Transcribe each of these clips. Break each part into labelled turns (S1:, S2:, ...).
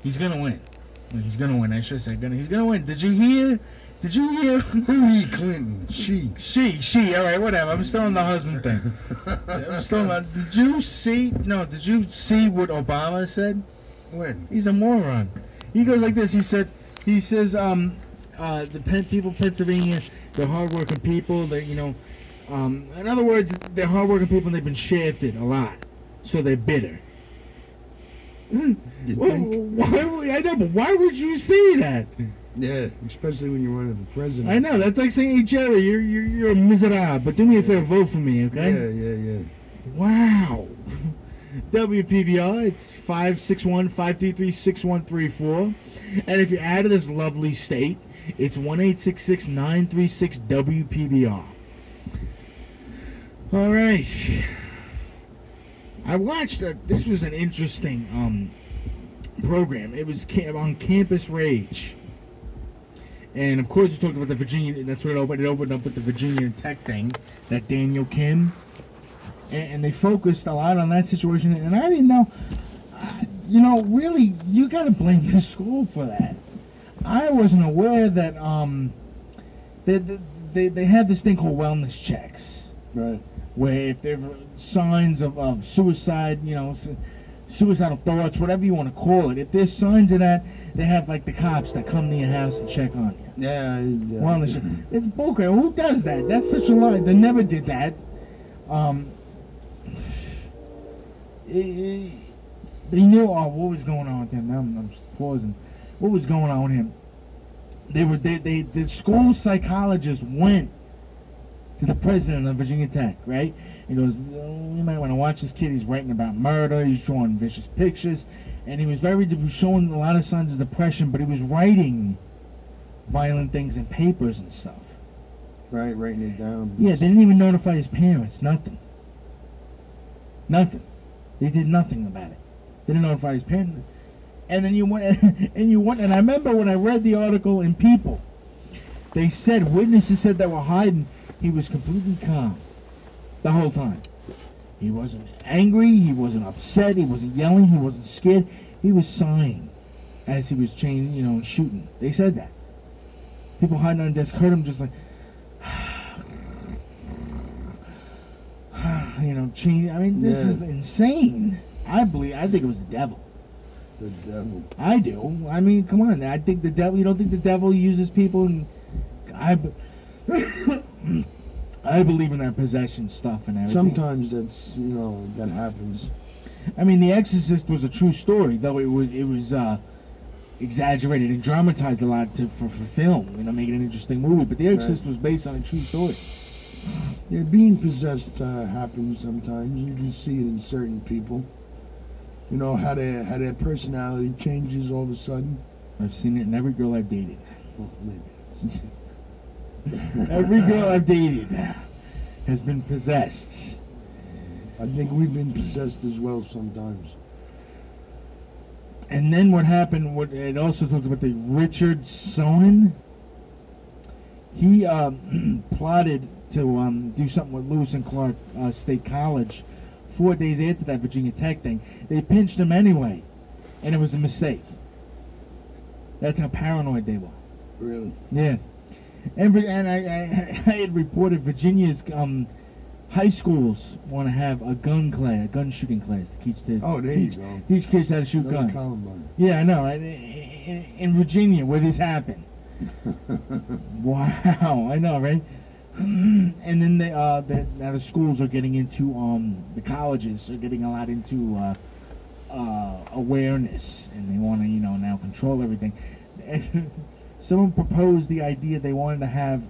S1: He's gonna win. He's gonna win. I should say gonna. He's gonna win. Did you hear? Did you hear?
S2: Who he? Clinton. She.
S1: She. All right, whatever. I'm still on the husband thing. I'm still on. Did you see? No. Did you see what Obama said?
S2: When?
S1: He's a moron. He goes like this. He says, the people of Pennsylvania, they're hardworking people. They, in other words, they're hardworking people and they've been shafted a lot, so they're bitter.
S2: You think?
S1: Why? I know, but why would you say that?
S2: Yeah, especially when you're running for president.
S1: I know, that's like saying, hey Jerry, you're a miserable, but do me a favor, vote for me, okay?
S2: Yeah.
S1: Wow. WPBR, it's 561-533-6134. And if you're out of this lovely state, it's 1-866-936-WPBR. All right. I watched, this was an interesting program. It was on Campus Rage. And of course, we talked about the Virginia. That's what it opened. It opened up with the Virginia Tech thing, that Daniel Kim, and they focused a lot on that situation. And I didn't know, really, you got to blame the school for that. I wasn't aware that they had this thing called wellness checks,
S2: Right.
S1: where if there were signs of suicide, suicidal thoughts, whatever you want to call it, if there's signs of that, they have like the cops that come to your house and check on you.
S2: Yeah.
S1: Wellness check. It's bullcrap. Who does that? That's such a lie. They never did that. They knew what was going on with him. I'm just pausing. What was going on with him? The school psychologist went to the president of Virginia Tech, right? He goes, you might want to watch this kid. He's writing about murder. He's drawing vicious pictures. And he was showing a lot of signs of depression, but he was writing violent things in papers and stuff.
S2: Right, writing it down.
S1: Yeah, they didn't even notify his parents. Nothing. They did nothing about it. They didn't notify his parents. And then you went, and I remember when I read the article in People, they said, witnesses said that were hiding, he was completely calm the whole time. He wasn't angry, he wasn't upset, he wasn't yelling, he wasn't scared. He was sighing as he was shooting. They said that. People hiding on the desk heard him just like, change. I mean, this is insane. I think it was the devil.
S2: The devil.
S1: I do. I mean, come on. I think the devil. You don't think the devil uses people? And I believe in that possession stuff and everything.
S2: Sometimes that's that happens.
S1: I mean, The Exorcist was a true story, though it was exaggerated and dramatized a lot for film. Make it an interesting movie. But The Exorcist was based on a true story.
S2: Yeah, being possessed happens sometimes. You can see it in certain people. How their personality changes all of a sudden.
S1: I've seen it in every girl I've dated.
S2: Well, maybe.
S1: Every girl I've dated has been possessed.
S2: I think we've been possessed as well sometimes.
S1: And then what happened? It also talked about the Richard Sonnen. He plotted to do something with Lewis and Clark State College 4 days after that Virginia Tech thing. They pinched him anyway, and it was a mistake. That's how paranoid they were.
S2: Really?
S1: Yeah. And I had reported Virginia's high schools want to have a gun shooting class to teach
S2: you go.
S1: These kids how to shoot guns. Yeah, I know, right? In Virginia, where this happened. Wow, I know, right? And then now the schools are getting into the colleges are getting a lot into awareness, and they want to now control everything. Someone proposed the idea they wanted to have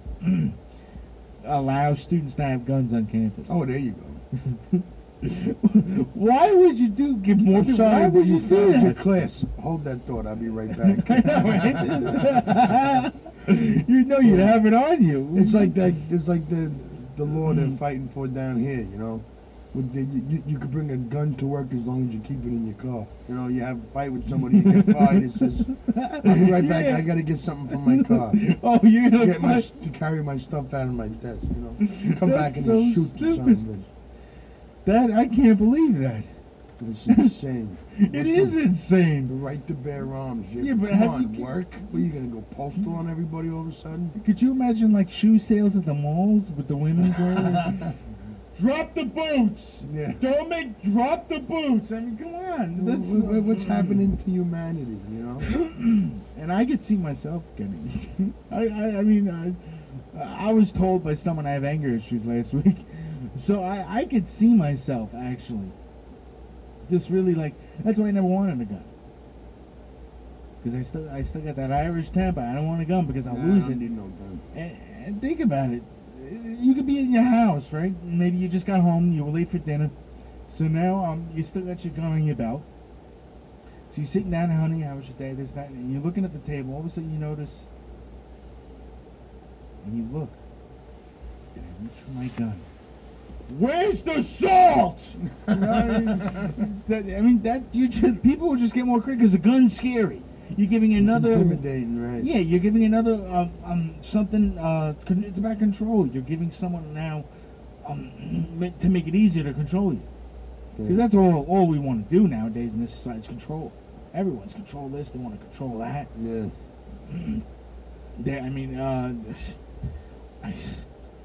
S1: allow students to have guns on campus.
S2: Oh, there you go.
S1: Why would you give more?
S2: I'm sorry, but you failed
S1: that?
S2: your class. Hold that thought. I'll be right back.
S1: I know, right? You'd have it on you.
S2: It's like that. It's like the law they're fighting for down here. You could bring a gun to work as long as you keep it in your car. You have a fight with somebody, you get fired. It says, "I'll be right back. I gotta get something from my car.
S1: Oh, you're gonna
S2: to carry my stuff out of my desk. You come back and you shoot something."
S1: That I can't believe that.
S2: It's insane.
S1: It is
S2: The
S1: insane.
S2: right to bear arms.
S1: Yeah, but
S2: come
S1: have
S2: on,
S1: you-
S2: work. What, are you gonna go postal on everybody all of a sudden?
S1: Could you imagine like shoe sales at the malls with the women going? Drop the boots.
S2: Yeah.
S1: Drop the boots. I mean, come on. That's
S2: What's happening to humanity? You know.
S1: And I could see myself getting. I mean, I was told by someone I have anger issues last week, so I could see myself actually. Just really like that's why I never wanted a gun. Because I still got that Irish temper. I don't want a gun because I'll lose
S2: I don't
S1: it.
S2: need no gun.
S1: And think about it. You could be in your house, right? Maybe you just got home, you were late for dinner. So now you still got your gun on your belt. So you're sitting down, honey, how was your day, this, that, and you're looking at the table. All of a sudden you notice, and you look, and I reach for my gun. Where's the salt? You know, people will just get more crazy because the gun's scary. You're giving another
S2: It's intimidating, right?
S1: Yeah, you're giving another something. It's about control. You're giving someone now to make it easier to control you. Because that's all we want to do nowadays in this society is control. Everyone's control this. They want to control that.
S2: Yeah.
S1: I mean,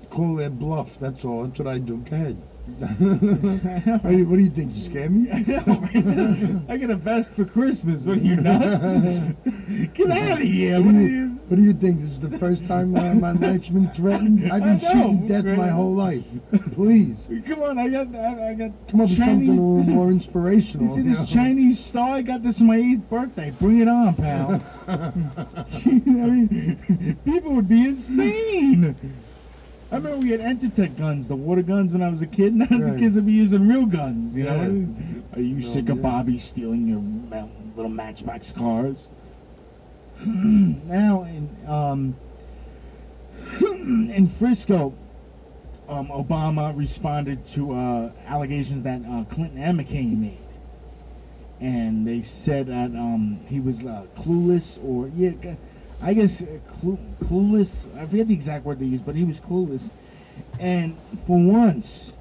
S2: Call their bluff. That's all. That's what I do. Go ahead. What do you think? You scare me?
S1: I know. I get a vest for Christmas. What are you nuts? Get out of here!
S2: What do you think? This is the first time my life's been threatened? I've been shooting death my whole life. Please.
S1: Come on, I got
S2: Come up with something a little more inspirational.
S1: You see this Chinese star? I got this for my 8th birthday. Bring it on, pal. I mean, people would be insane. I remember we had Entertech guns, the water guns, when I was a kid. Now the kids would be using real guns. You know? Are you sick of Bobby stealing your little Matchbox cars? Now in Frisco, Obama responded to allegations that Clinton and McCain made, and they said that he was clueless, or I guess clueless. I forget the exact word they used, but he was clueless. And for once,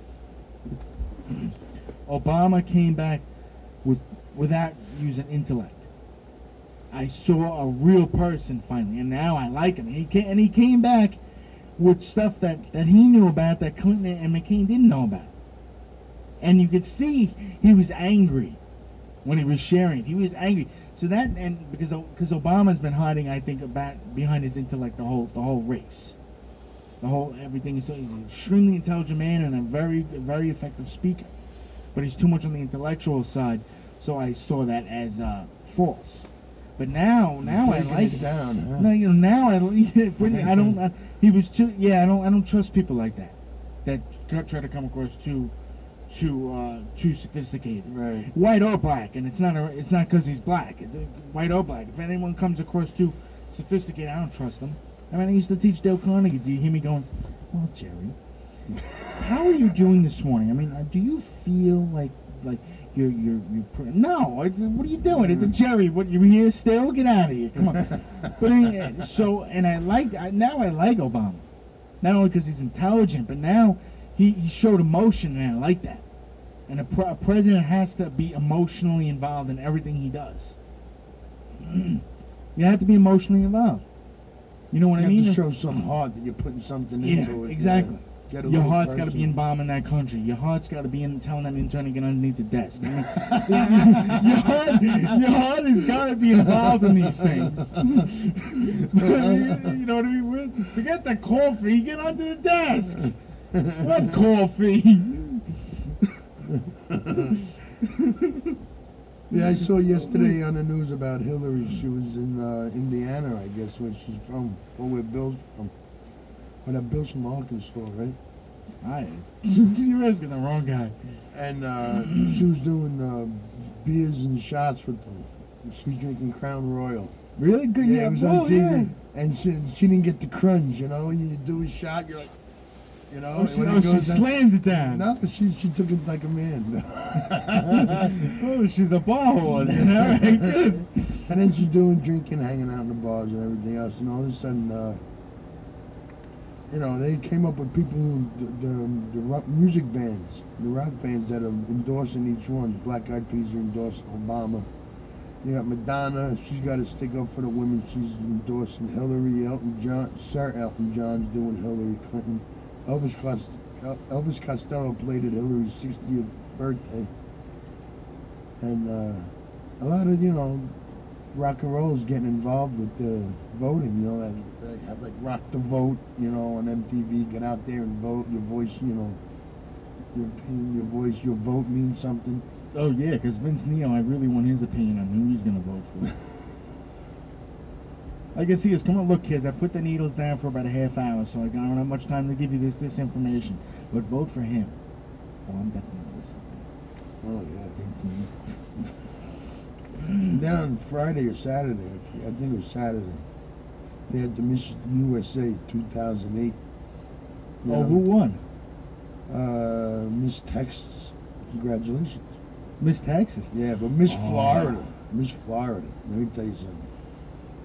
S1: Obama came back without using intellect. I saw a real person finally, and now I like him. And he came back with stuff that he knew about that Clinton and McCain didn't know about. And you could see he was angry when he was sharing it. He was angry. So that, and because Obama's been hiding, I think, behind his intellect the whole race, everything. He's an extremely intelligent man and a very effective speaker, but he's too much on the intellectual side. So I saw that as false. But now I like it
S2: down. Huh?
S1: Now I don't. He was too. Yeah, I don't trust people like that. That try to come across too sophisticated.
S2: Right.
S1: White or black, and it's not because he's black. It's white or black. If anyone comes across too sophisticated, I don't trust them. I mean, I used to teach Dale Carnegie. Do you hear me going, well, Jerry, how are you doing this morning? I mean, do you feel like you're no? What are you doing? It's a Jerry. What, you here still? Get out of here! Come on. But I mean, and I like Obama, not only because he's intelligent, but now he showed emotion, and I like that. And a president has to be emotionally involved in everything he does. You have to be emotionally involved. You know what I mean?
S2: You have to show some heart that you're putting something into it.
S1: Exactly. Your heart's got to be
S2: in.
S1: in bombing that country. Your heart's got to be in telling that intern to get underneath the desk. I mean, your heart has got to be involved in these things. You know what I mean? Forget the coffee. Get under the desk. What coffee?
S2: Yeah, I saw yesterday on the news about Hillary. She was in Indiana, I guess, where she's from, or where Bill's from. Well, that Bill's from Arkansas, right?
S1: You're asking the wrong guy.
S2: And she was doing beers and shots with them. She was drinking Crown Royal.
S1: Really? Good.
S2: Yeah, it was on TV.
S1: Yeah.
S2: And she didn't get the crunch, you know? You do a shot, you're like, you know?
S1: She slammed it down.
S2: No, she took it like a man.
S1: Oh, she's a bar whore, you know? Good.
S2: And then she's doing drinking, hanging out in the bars and everything else. And all of a sudden, you know, they came up with people who, the rock music bands, the rock bands that are endorsing each one. The Black Eyed Peas are endorsing Obama. You got Madonna, she's got to stick up for the women. She's endorsing Hillary. Elton John, Sir Elton John's doing Hillary Clinton. Elvis Costello played at Hillary's 60th birthday. And a lot of, you know, rock and roll is getting involved with the voting, you know, they have like Rock the Vote, you know, on MTV. Get out there and vote. Your voice, you know, your opinion, your voice, your vote means something.
S1: Oh yeah, because Vince Neil, I really want his opinion on who he's gonna vote for. I can see us. Come on, look, kids. I put the needles down for about a half hour, so I don't have much time to give you this information. But vote for him. Oh, I'm definitely listening.
S2: Oh yeah.
S1: Vince Neil.
S2: Then on Friday or Saturday, I think it was Saturday, they had the Miss USA 2008.
S1: Oh, who won?
S2: Miss Texas. Congratulations.
S1: Miss Texas.
S2: Yeah, but Miss Florida. Miss Florida. Let me tell you something.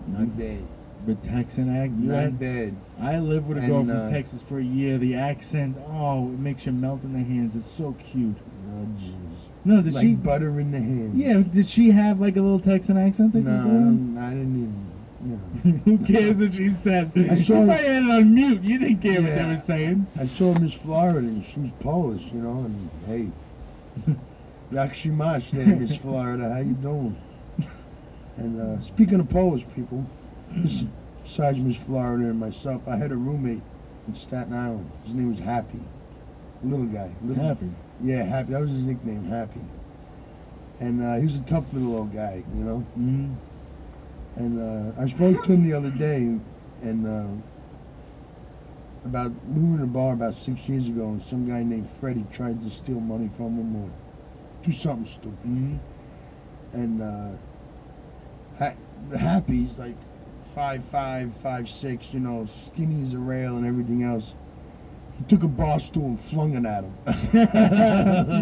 S2: Not bad.
S1: The Texan accent.
S2: Not bad.
S1: I lived with a girl
S2: And,
S1: from Texas for a year. The accent, oh, it makes you melt in the hands. It's so cute.
S2: Oh, jeez.
S1: No, did
S2: Like
S1: she?
S2: butter in the hand.
S1: Yeah, did she have like a little Texan accent? That
S2: No,
S1: you doing?
S2: I didn't even. You know.
S1: Who cares what she said?
S2: I
S1: She
S2: saw-
S1: probably had it on mute. You didn't care what they
S2: Yeah.
S1: were saying.
S2: I saw Miss Florida and she was Polish, you know, and hey, Yakshimash there, Miss Florida, how you doing? And speaking of Polish people, besides Miss Florida and myself, I had a roommate in Staten Island. His name was Happy. Little guy.
S1: Happy.
S2: Yeah, Happy. That was his nickname, Happy. And he was a tough little old guy, you know.
S1: Mm-hmm.
S2: And I spoke to him the other day, and we were in a bar about 6 years ago, and some guy named Freddie tried to steal money from him or do something stupid.
S1: Mm-hmm.
S2: And Happy's like 5'5", 5'6", you know, skinny as a rail and everything else. He took a bar stool and flung it at him.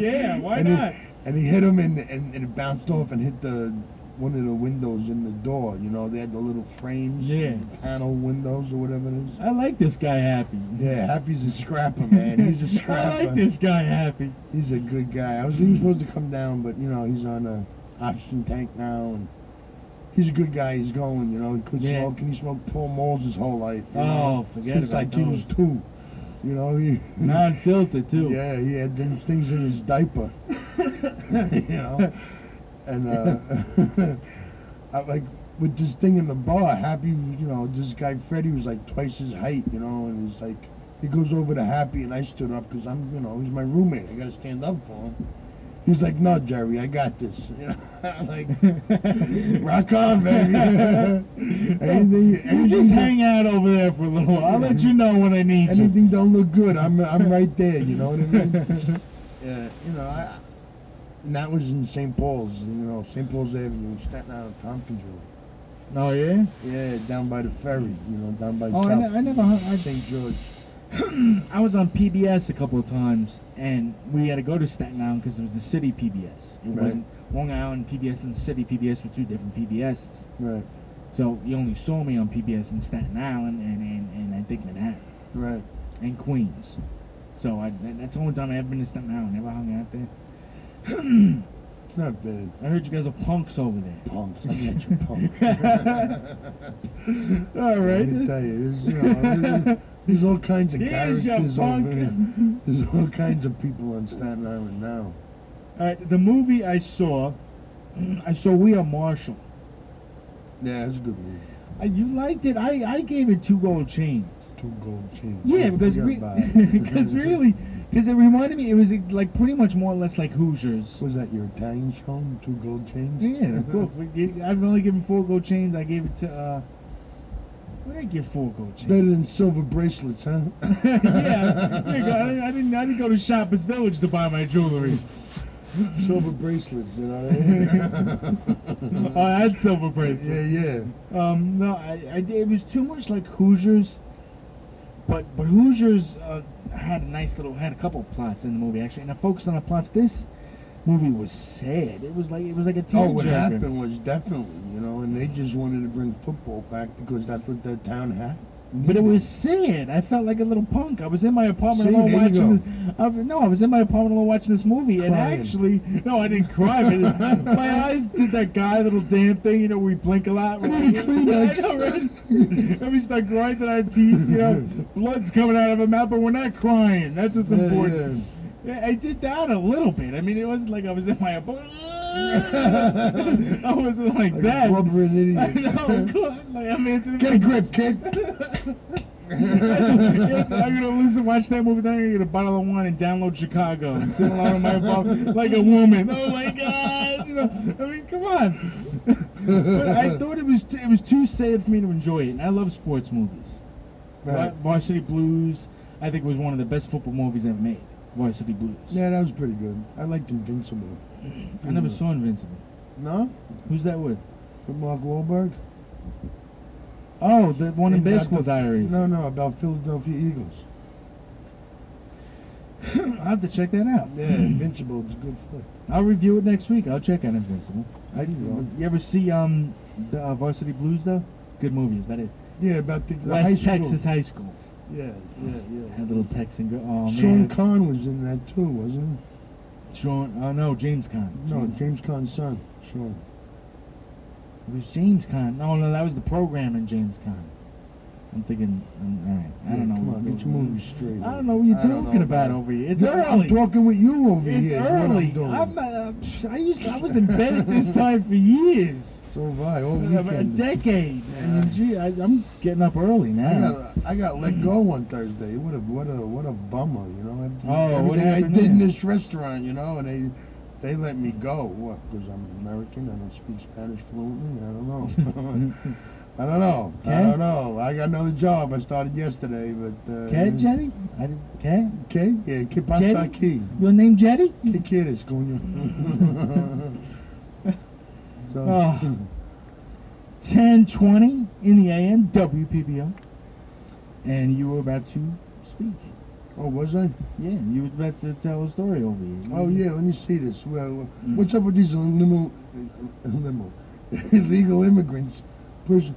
S1: Yeah, why
S2: and
S1: not?
S2: And he hit him, and it bounced off and hit one of the windows in the door. You know, they had the little frames,
S1: Yeah.
S2: panel windows or whatever it is.
S1: I like this guy Happy.
S2: Yeah, Happy's a scrapper, man. He's a scrapper.
S1: I like this guy Happy.
S2: He's a good guy. He was supposed to come down, but you know, he's on a oxygen tank now, and he's a good guy. He's going, you know. He quit
S1: Yeah.
S2: smoking. He smoked Paul Malls his whole life. You
S1: Oh,
S2: know?
S1: forget
S2: Since
S1: about
S2: like he was
S1: those.
S2: 2. You know,
S1: Non-filtered too.
S2: yeah, he had them things in his diaper. You know, and I, like with this thing in the bar, Happy, you know, this guy Freddie was like twice his height, you know, and he's like, he goes over to Happy, and I stood up because I'm, you know, he's my roommate. I gotta stand up for him. He's like, no, Jerry, I got this. You know, I'm like, rock on, baby.
S1: You just hang out over there for a little while. I'll let you know when I need you.
S2: Anything don't look good, I'm right there. You know what I mean? Yeah, you know, and that was in St. Paul's. You know, St. Paul's Avenue, in Staten Island, Tompkinsville.
S1: Oh yeah.
S2: Yeah, down by the ferry. You know, down by
S1: Oh,
S2: South
S1: I never hung.
S2: St. George.
S1: I was on PBS a couple of times, and we had to go to Staten Island because it was the city PBS. It
S2: Right.
S1: wasn't Long Island PBS and the city PBS were two different PBSs.
S2: Right,
S1: So you only saw me on PBS in Staten Island and I think Manhattan
S2: right.
S1: and Queens. So that's the only time I ever been to Staten Island. Never hung out there.
S2: It's not bad.
S1: I heard you guys are punks over there.
S2: Punks. I got you, punk.
S1: All right.
S2: Let me tell you, there's all kinds of
S1: Here's your
S2: characters over
S1: punk.
S2: there. There's all kinds of people on Staten Island now.
S1: All right. The movie I saw We Are Marshall.
S2: Yeah, it's a good movie.
S1: You liked it. I gave it 2 gold chains.
S2: 2 gold chains.
S1: Yeah, because
S2: Forget about it.
S1: because really, because it reminded me. It was like pretty much more or less like Hoosiers.
S2: Was that your Italian show? 2 gold chains?
S1: Yeah, cool. I've only given 4 gold chains. I gave it to. What did I give 4 gold chains?
S2: Better than silver bracelets, huh?
S1: Yeah, I didn't go to Shoppers Village to buy my jewelry.
S2: Silver bracelets, you know what I mean?
S1: I had silver bracelets.
S2: Yeah.
S1: No, it was too much like Hoosiers, but Hoosiers had a couple of plots in the movie actually, and I focused on the plots. This movie was sad. It was like a tearjerker.
S2: Oh, what happened was definitely, you know, and they just wanted to bring football back because that's what their town had.
S1: But it was sad. I felt like a little punk. I was in my apartment
S2: See,
S1: alone
S2: there you
S1: watching. I was in my apartment alone watching this movie, and
S2: Crying.
S1: actually, no, I didn't cry. But my eyes did that guy little damn thing. You know, we blink a lot.
S2: I need a Kleenex.
S1: I know, right? And we start grinding our teeth. You know, blood's coming out of our mouth, but we're not crying. That's what's important. Yeah, I did that a little bit. I mean, it wasn't like I was in my apartment. I wasn't like that.
S2: Blubbering idiot.
S1: I know. Like, I'm answering.
S2: Get a grip, kid.
S1: I'm gonna watch that movie. Then I'm gonna get a bottle of wine and download Chicago and sit alone in my apartment like a woman. Oh my God! You know, I mean, come on. But I thought it was too sad for me to enjoy it, and I love sports movies.
S2: Right.
S1: Varsity Blues, I think, was one of the best football movies ever made. Varsity Blues.
S2: Yeah, that was pretty good. I liked Invincible.
S1: I never saw Invincible.
S2: No?
S1: Who's that with?
S2: With Mark Wahlberg?
S1: Oh, the one in
S2: About
S1: Basketball
S2: the-
S1: Diaries.
S2: No, about Philadelphia Eagles.
S1: I'll have to check that out.
S2: Yeah, Invincible is a good flick.
S1: I'll review it next week. I'll check out Invincible.
S2: You
S1: You ever see the Varsity Blues though? Good movie. Is that it?
S2: Yeah, about the high
S1: West
S2: school.
S1: Texas High School.
S2: Yeah.
S1: That little Texan girl. Oh
S2: Sean
S1: man.
S2: Conn was in that too, wasn't
S1: Sean. Oh no, James Conn.
S2: he? No, James Conn's son, Sean.
S1: It was James Conn. No, that was the program in James Conn. I'm thinking. All right. I don't know.
S2: Come on, get your movies straight.
S1: I don't know what you're
S2: I don't
S1: talking
S2: know,
S1: about
S2: man.
S1: over here. It's
S2: Yeah, I'm
S1: early.
S2: talking with you over
S1: It's
S2: here. is what I'm
S1: early.
S2: doing.
S1: I'm not. I was in bed at this time for years.
S2: So have I, all
S1: A
S2: weekend.
S1: decade. I mean, gee, I'm getting up early now.
S2: I got let go on Thursday. What a bummer, you know.
S1: Oh, what
S2: Everything I
S1: happened
S2: did in
S1: there?
S2: this restaurant, you know, and they let me go. What? Because I'm American. I don't speak Spanish fluently. I don't know. I don't know. I
S1: Okay.
S2: don't know. I got another job. I started yesterday, but.
S1: Okay, Jetty? Okay?
S2: ¿Qué? Yeah, ¿qué pasa
S1: Jetty?
S2: aquí?
S1: Your name Jetty?
S2: ¿Qué quieres, coño? So,
S1: Oh. 10:20 in the AM, WPBO. And you were about to speak.
S2: oh, was I?
S1: Yeah, you were about to tell a story over here.
S2: Oh, yeah, let me see this. Well, what's up with these illegal immigrants pushing?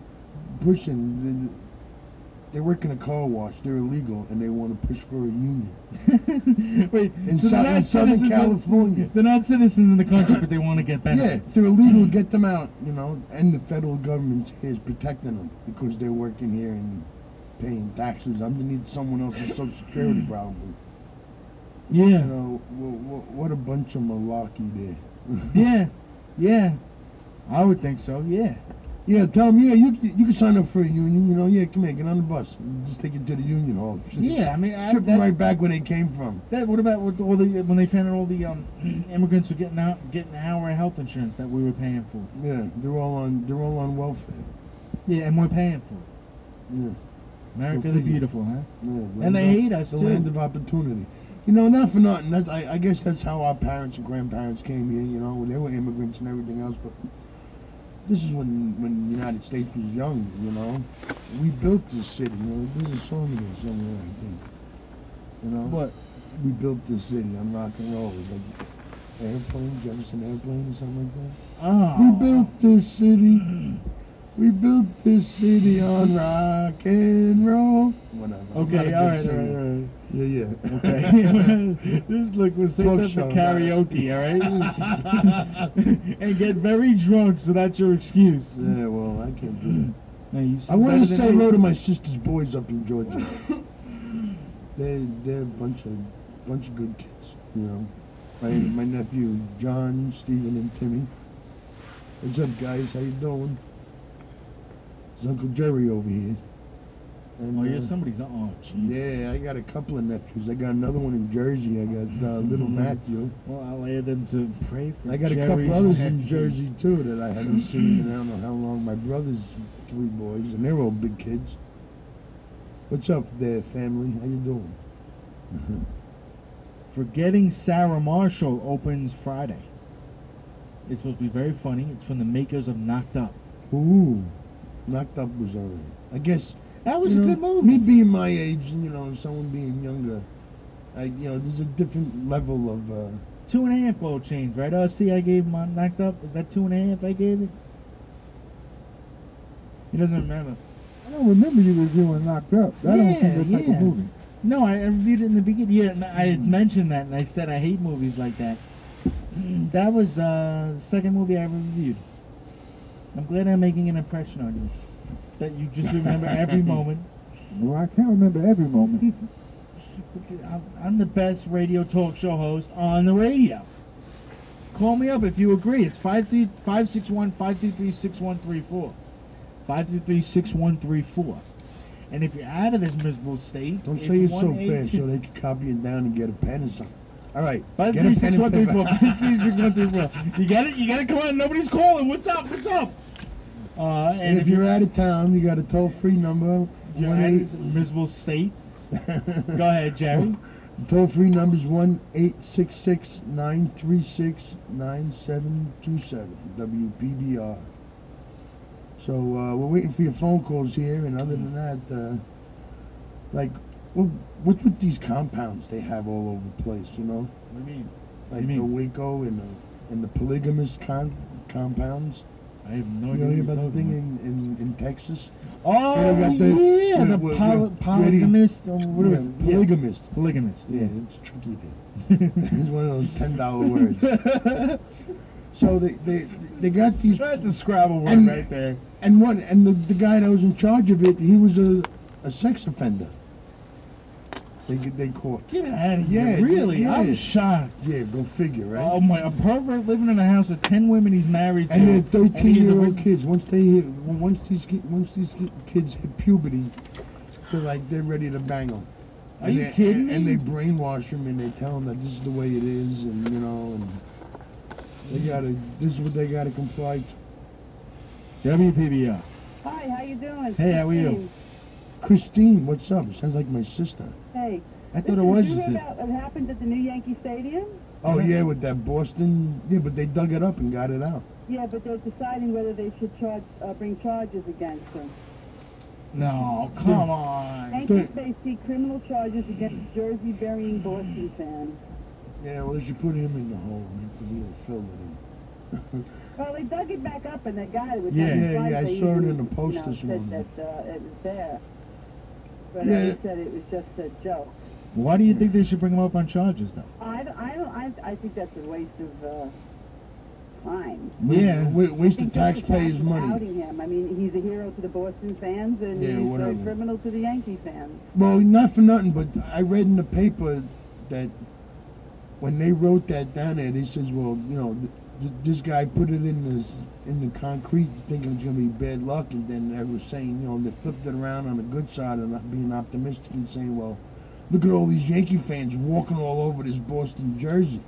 S2: They work in a car wash. They're illegal, and they want to push for a union.
S1: Wait,
S2: In
S1: so they're not
S2: Southern
S1: citizens
S2: California.
S1: They're not citizens in the country, but they want to get
S2: Yeah,
S1: benefits.
S2: they're illegal. Get them out, you know. And the federal government is protecting them because they're working here and paying taxes underneath someone else's Social Security, probably.
S1: Yeah,
S2: You know, what a bunch of malarkey there.
S1: yeah. I would think so, yeah.
S2: Yeah, tell them, yeah, you can sign up for a union, you know. Yeah, come here, get on the bus. Just take it to the union hall.
S1: Yeah, I mean,
S2: Ship them right back where they came from.
S1: What about with all when they found out all the immigrants were getting our health insurance that we were paying for?
S2: Yeah, they're all on welfare.
S1: Yeah, and we're paying for it.
S2: Yeah,
S1: America
S2: Go
S1: the
S2: figure.
S1: Beautiful, huh?
S2: yeah.
S1: And they hate us
S2: The
S1: too.
S2: land of opportunity. You know, not for nothing. That's, I guess that's how our parents and grandparents came here. You know, they were immigrants and everything else. But this is when the United States was young. You know, we built this city. You know, there's a song in there somewhere, I think. You know,
S1: What?
S2: we built this city on rock and roll. It was like airplane, Jefferson Airplane, or something like that.
S1: Oh.
S2: We built this city. We built this city on rock and roll. Whatever. I'm not a
S1: Okay,
S2: good
S1: all right.
S2: singer. Yeah.
S1: Okay. Just look, we'll save
S2: Talk
S1: that
S2: show,
S1: for karaoke, all right? And get very drunk, so that's your excuse.
S2: Yeah, well, I can't do that.
S1: No, you
S2: I want
S1: better
S2: to
S1: than
S2: say
S1: me.
S2: hello to my sister's boys up in Georgia. They're a bunch of good kids, you know. My nephew John, Stephen, and Timmy. What's up, guys? How you doing? It's Uncle Jerry over here. And,
S1: Oh, you're somebody's. Oh, jeez.
S2: yeah, I got a couple of nephews. I got another one in Jersey. I got little Matthew.
S1: Well, I'll add them to pray for
S2: I got a
S1: Jerry's
S2: couple others in
S1: nephew.
S2: Jersey too that I haven't seen in I don't know how long. My brother's 3 boys, and they're all big kids. What's up there, family? How you doing?
S1: Forgetting Sarah Marshall opens Friday. It's supposed to be very funny. It's from the makers of Knocked Up.
S2: Ooh, Knocked Up was alright. I guess
S1: That was
S2: you
S1: a
S2: know,
S1: good movie.
S2: Me being my age, and someone being younger, there's a different level of.
S1: 2.5 gold chains, right? See, I gave him on Knocked Up. Is that 2.5 I gave it? He doesn't remember.
S2: I don't remember you reviewing Knocked Up. That don't seem the type
S1: Yeah.
S2: of movie.
S1: No, I reviewed it in the beginning. Yeah, and I had mentioned that, and I said I hate movies like that. That was the second movie I ever reviewed. I'm glad I'm making an impression on you. That you just remember every moment.
S2: Well, I can't remember every moment.
S1: I'm the best radio talk show host on the radio. Call me up if you agree. It's 561-533-6134. 533-6134. And if you're out of this miserable state,
S2: Don't
S1: it's
S2: say it so
S1: 1-800
S2: fast so they can copy it down and get a pen or something. All right.
S1: Five
S2: Get
S1: three
S2: a pen
S1: six
S2: and
S1: one three
S2: paper.
S1: four. 536-134. You got it? You got to come on. Nobody's calling. What's up? What's up?
S2: And if you're out of town, you got a toll-free number.
S1: you're out of this miserable state, go ahead, Jerry.
S2: The toll-free number is 1-866-936-9727, WPBR. So we're waiting for your phone calls here, and other than that, what's with these compounds they have all over the place, you know?
S1: What do you mean?
S2: Like
S1: You
S2: the
S1: mean?
S2: Waco and the polygamous compounds.
S1: I have no
S2: You
S1: idea.
S2: know
S1: what
S2: about the
S1: you're
S2: thing
S1: talking
S2: in Texas?
S1: about. Oh,
S2: Yeah, got the-
S1: yeah, the
S2: with-
S1: polygamist. Or what
S2: Yeah,
S1: is it?
S2: polygamist.
S1: Yeah, polygamist.
S2: Yeah,
S1: Yeah.
S2: it's tricky thing. It's one of those $10 words. So they got these,
S1: That's a Scrabble word
S2: And-
S1: right there.
S2: and the guy that was in charge of it, he was a sex offender. They caught.
S1: Get out of here.
S2: Yeah,
S1: Really?
S2: yeah.
S1: I'm shocked.
S2: Yeah, go figure, right?
S1: Oh my! A pervert living in a house with 10 women he's married to.
S2: And they're
S1: and he's a
S2: 13-year-old kids. Once these kids hit puberty, they're ready to bang them.
S1: Are you kidding me?
S2: And they brainwash them and they tell them that this is the way it is, and you know, and this is what they gotta comply to.
S1: WPBR.
S3: Hi, how you doing?
S1: Hey, how are you?
S2: Christine, what's up? It sounds like my sister.
S3: Hey.
S1: I thought it was
S3: Did you
S1: your
S3: hear
S1: sister.
S3: about what happened at the new Yankee Stadium?
S2: Oh yeah, with that Boston. Yeah, but they dug it up and got it out.
S3: Yeah, but they're deciding whether they should bring charges against him.
S1: No, come on.
S3: Yankees may seek criminal charges against Jersey burying Boston fans.
S2: Yeah, well, they should put him in the hole and have to be able to fill it in.
S3: Well, they dug it back up, and that guy was
S1: Yeah.
S2: Yeah, I saw it in the Post this
S3: said
S2: morning.
S3: that it was there. But
S2: Yeah.
S3: they said it was just a joke.
S1: Why do you think they should bring him up on charges, though?
S3: I think that's a waste of time.
S1: Yeah.
S2: Waste
S3: I
S2: of
S3: think that's
S2: taxpayers'
S3: the
S2: money.
S3: outing him. I mean, he's a hero to the Boston fans, and
S2: Yeah,
S3: he's
S2: whatever.
S3: a criminal to the Yankee fans.
S2: Well, not for nothing, but I read in the paper that when they wrote that down there, they says, well, you know, this guy put it in the concrete thinking it's going to be bad luck, and then I was saying, you know, they flipped it around on the good side and not being optimistic and saying, well, look at all these Yankee fans walking all over this Boston jersey.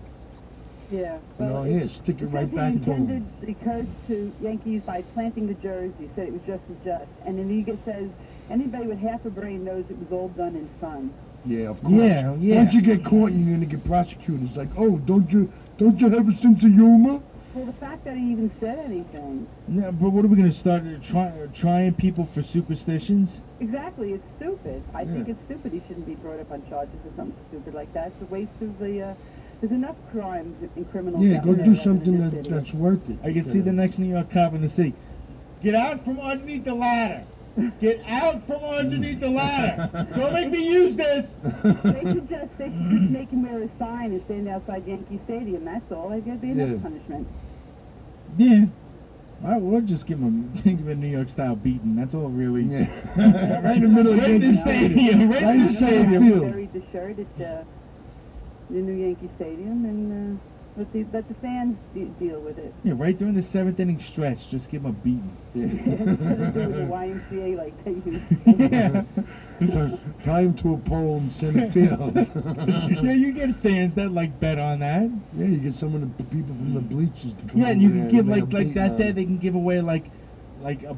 S3: Yeah.
S2: You know,
S3: it-
S2: yeah, stick it right
S3: because
S2: back
S3: he
S2: to
S3: intended
S2: them.
S3: the curse to Yankees by planting the jersey, said it was just as just. And the league says anybody with half a brain knows it was all done in fun.
S2: Yeah, of course.
S1: Yeah, yeah.
S2: Once you get caught and you're going to get prosecuted, it's like, oh, don't you have a sense of humor?
S3: Well, the fact that he even said anything.
S1: Yeah, but what are we going to start trying people for superstitions?
S3: Exactly, it's stupid. I think
S2: Yeah.
S3: it's stupid. He shouldn't be brought up on charges or something stupid like that. It's a waste of the. There's enough crimes and criminals.
S2: Yeah,
S3: out
S2: go
S3: there
S2: do
S3: other than
S2: something
S3: this
S2: that's
S3: idiot.
S2: worth it.
S1: I can see the next New York cop in the city. Get out from underneath the ladder. Get out from underneath the ladder. Don't make me use this.
S3: They should just make him wear a sign and stand outside Yankee Stadium. That's all. That'd be enough
S2: Yeah.
S3: punishment.
S1: Yeah. I would just give him a New York style beating. That's all really.
S2: Yeah. Right in the middle of
S1: Right in the
S2: Yankee
S1: stadium. Right in the stadium.
S2: field.
S3: Buried the shirt at the new Yankee Stadium, and let the fans deal with it.
S1: Yeah, right during the seventh inning stretch, just give him a beating.
S3: Instead of doing the YMCA like they used.
S1: Yeah.
S2: Tie him to a pole in center field.
S1: Yeah, you get fans that like bet on that.
S2: Yeah, you get some of the people from the bleachers to come
S1: Yeah, and
S2: over
S1: you
S2: there
S1: can give
S2: and
S1: like
S2: they'll
S1: that
S2: beat
S1: day
S2: on
S1: they can give away like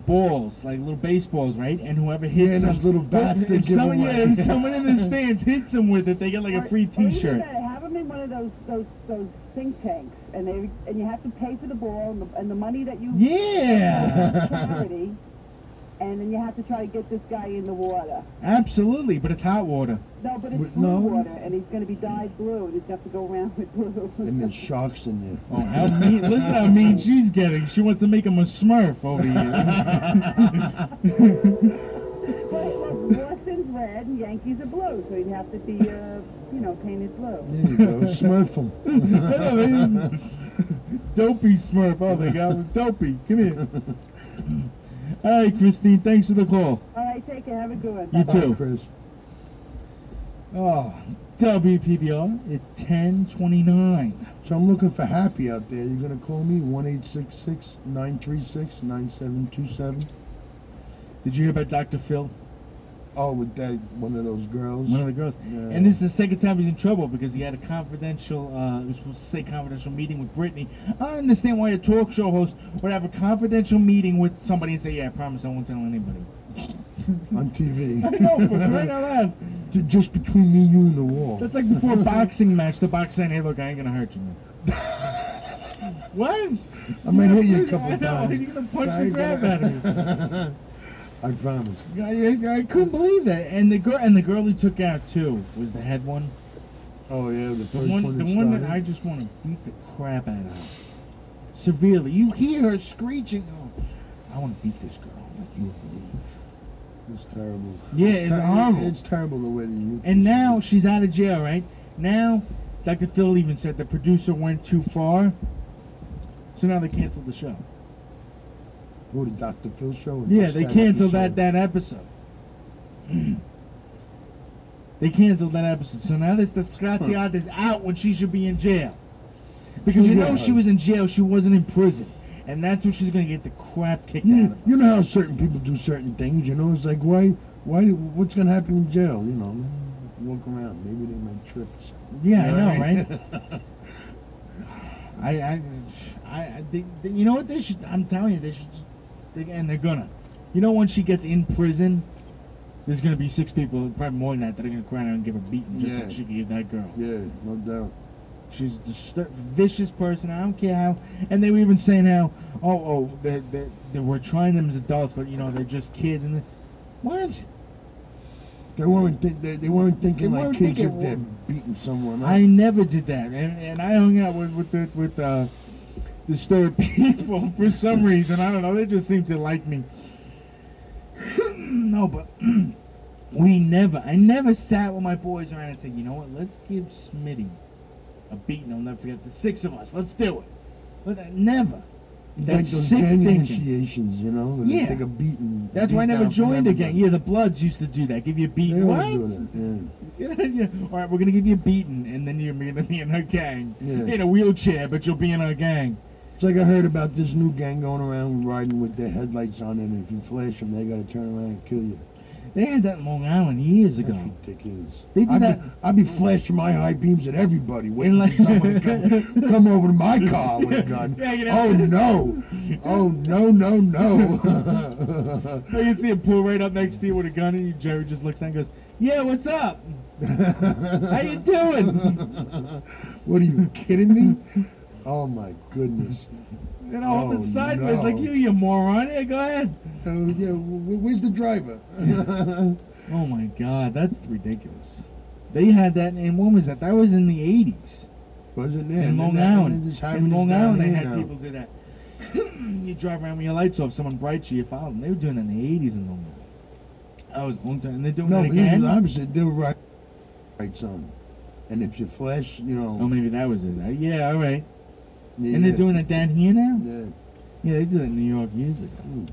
S1: balls, like little baseballs, right? And whoever hits
S2: Yeah, and those
S1: them,
S2: little bats they
S1: if
S2: give
S1: someone,
S2: away.
S1: yeah, if someone in the stands hits them with it, they get like a free
S3: Or even
S1: T-shirt.
S3: better, have them in one of those think tanks, and you have to pay for the ball and the money that you
S1: Yeah,
S3: charity, and then you have to try to get this guy in the water.
S1: absolutely, but it's hot water.
S3: No, but it's
S2: But
S3: blue
S2: no.
S3: water, and he's going to be dyed blue, and he's going to have to go around with blue.
S2: And there's sharks in there.
S1: Oh, how mean! Listen how mean she's getting. She wants to make him a Smurf over here.
S3: have to be, painted blue.
S2: There you go. Smurf them.
S1: Dopey Smurf. Oh my God, Dopey. Come here. All right, Christine. Thanks for the call.
S3: All right, take care. Have a good one.
S1: You
S3: Bye-bye.
S1: too.
S2: Bye, Chris.
S1: Oh, WPBR. It's 10:29.
S2: So I'm looking for Happy out there. You're gonna call me 1-866-936-9727.
S1: Did you hear about Dr. Phil?
S2: Oh, with that one of those girls.
S1: One of the girls.
S2: Yeah.
S1: And this is the second time he's in trouble because he had a confidential, he was supposed to say confidential meeting with Britney. I don't understand why a talk show host would have a confidential meeting with somebody and say, yeah, I promise I won't tell anybody.
S2: On TV.
S1: I know, for crying out loud.
S2: Just between me, you, and the wall.
S1: That's like before a boxing match, the boxer saying, hey, look, I ain't going to hurt you, man. What?
S2: I might hit you a couple
S1: I know,
S2: times.
S1: you're going to punch the crap out of me.
S2: I promise.
S1: I couldn't believe that. And the girl he took out, too, was the head one.
S2: Oh, yeah, the
S1: The
S2: first
S1: one that
S2: started.
S1: I just want to beat the crap out of her. Severely. You hear her screeching. Oh, I want to beat this girl like you would believe.
S2: It's terrible.
S1: Yeah, it's horrible.
S2: It's terrible the way that you...
S1: And now she's out of jail, right? Now, Dr. Phil even said the producer went too far. So now they canceled the show.
S2: Who, the Dr. Phil show? Or
S1: Yeah,
S2: just
S1: they canceled
S2: episode?
S1: that episode. They canceled that episode. So now this Desgraciada is out when she should be in jail. Because you know
S2: Yeah.
S1: she was in jail, she wasn't in prison. And that's where she's going to get the crap kicked out
S2: You,
S1: of her.
S2: you know how certain people do certain things, you know? It's like, what's going to happen in jail, you know? Walk around. Maybe they might trip or something.
S1: Yeah, I
S2: You
S1: know,
S2: right?
S1: you know what they should, I'm telling you, they should, and they're gonna. You know when she gets in prison, there's gonna be 6 people, probably more than that, that are gonna cry out and give her beating just
S2: Yeah.
S1: like she gave that girl.
S2: Yeah, no doubt.
S1: She's a vicious person. I don't care how. And they were even saying how, they were trying them as adults, but you know they're just kids. And what?
S2: They weren't thinking
S1: They
S2: like
S1: weren't
S2: kids
S1: thinking,
S2: if they're beating someone up.
S1: I never did that, and I hung out with disturbed people for some reason. I don't know. They just seem to like me. No, but I never sat with my boys around and said, you know what? Let's give Smitty a beating. I'll never forget. The 6 of us. Let's do it. Never.
S2: Like
S1: That's
S2: those
S1: sick
S2: gang
S1: thinking.
S2: initiations, you know? They
S1: Yeah.
S2: take a beating.
S1: That's why I
S2: beat
S1: never
S2: down from
S1: joined a gang.
S2: everybody.
S1: Yeah, the Bloods used to do that. Give you a
S2: They
S1: beating.
S2: always
S1: What?
S2: do that, yeah.
S1: Yeah. All right, we're gonna give you a beating, and then you're gonna be in a gang,
S2: Yeah.
S1: in a wheelchair, but you'll be in a gang.
S2: It's like I heard about this new gang going around riding with their headlights on, and if you flash them, they gotta turn around and kill you.
S1: They had that in Long Island years ago.
S2: That's ridiculous.
S1: They did that.
S2: I'd be flashing my high beams at everybody, waiting
S1: like-
S2: for someone to come over to my car with a gun.
S1: Yeah, you know.
S2: Oh no! Oh no! No! No!
S1: So you see him pull right up next to you with a gun, and Jerry just looks down and goes, "Yeah, what's up? How you doing?"
S2: What are you kidding me? Oh my goodness!
S1: You know, holding
S2: Oh,
S1: sideways
S2: no.
S1: like you moron. Yeah, go ahead.
S2: Yeah, where's the driver?
S1: Oh my God, that's ridiculous. They had that, and when was that? That was in the 80s.
S2: Wasn't there?
S1: In Long
S2: And
S1: Island.
S2: they're just having
S1: In
S2: this
S1: Long
S2: down
S1: Island, they
S2: here
S1: had
S2: now.
S1: people do that. You drive around with your lights off, someone bright you, you follow them. They were doing that in the 80s in Long Island. That was a long time. And they're doing
S2: No,
S1: that
S2: but this is
S1: again?
S2: the opposite. They'll write some. And if you flash, you know.
S1: Oh, maybe that was it. Yeah, all right.
S2: yeah,
S1: And they're doing that down here now?
S2: Yeah.
S1: Yeah, they did that in New York years ago.
S2: Mm.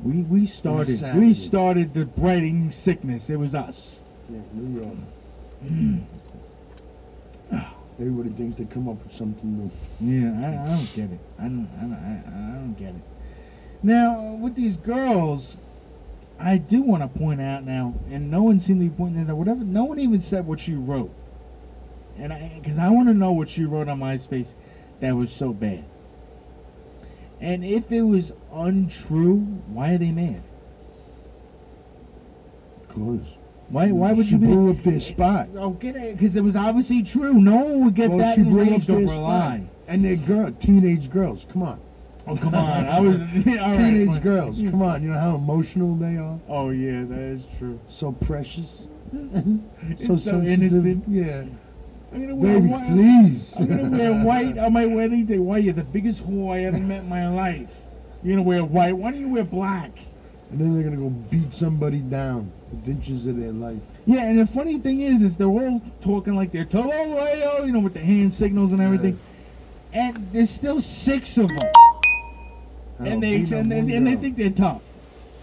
S1: We started the brighting sickness. It was us.
S2: Yeah, New York.
S1: Mm.
S2: Everybody thinks they come up with something new.
S1: Yeah, I don't get it. I don't get it. Now, with these girls, I do want to point out now, and no one seemed to be pointing it out. Whatever, no one even said what she wrote, and because I want to know what she wrote on MySpace that was so bad. And if it was untrue, why are they mad?
S2: Cause
S1: Why would
S2: she
S1: you be?
S2: blew up their spot.
S1: Oh, get it? Because it was obviously true. No one would get
S2: Well,
S1: that
S2: she blew up
S1: enraged
S2: their
S1: over a
S2: spot.
S1: lie.
S2: And they're teenage girls. Come on.
S1: Oh, come on. I was all right,
S2: Teenage
S1: fine.
S2: girls. Come on. You know how emotional they are?
S1: Oh yeah, that is true.
S2: So precious.
S1: It's
S2: so
S1: so
S2: sensitive.
S1: innocent.
S2: Yeah.
S1: I'm gonna wear
S2: Baby,
S1: white.
S2: please.
S1: I'm gonna wear white on my wedding day. Why? You're the biggest whore I ever met in my life. You're gonna wear white. Why don't you wear black?
S2: and then they're gonna go beat somebody down with inches of their life.
S1: Yeah, and the funny thing is they're all talking like they're tough, oh, you know, with the hand signals and everything. And there's still 6 of them, and they think they're tough.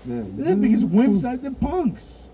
S2: Yeah.
S1: They're the biggest wimps out. They're punks.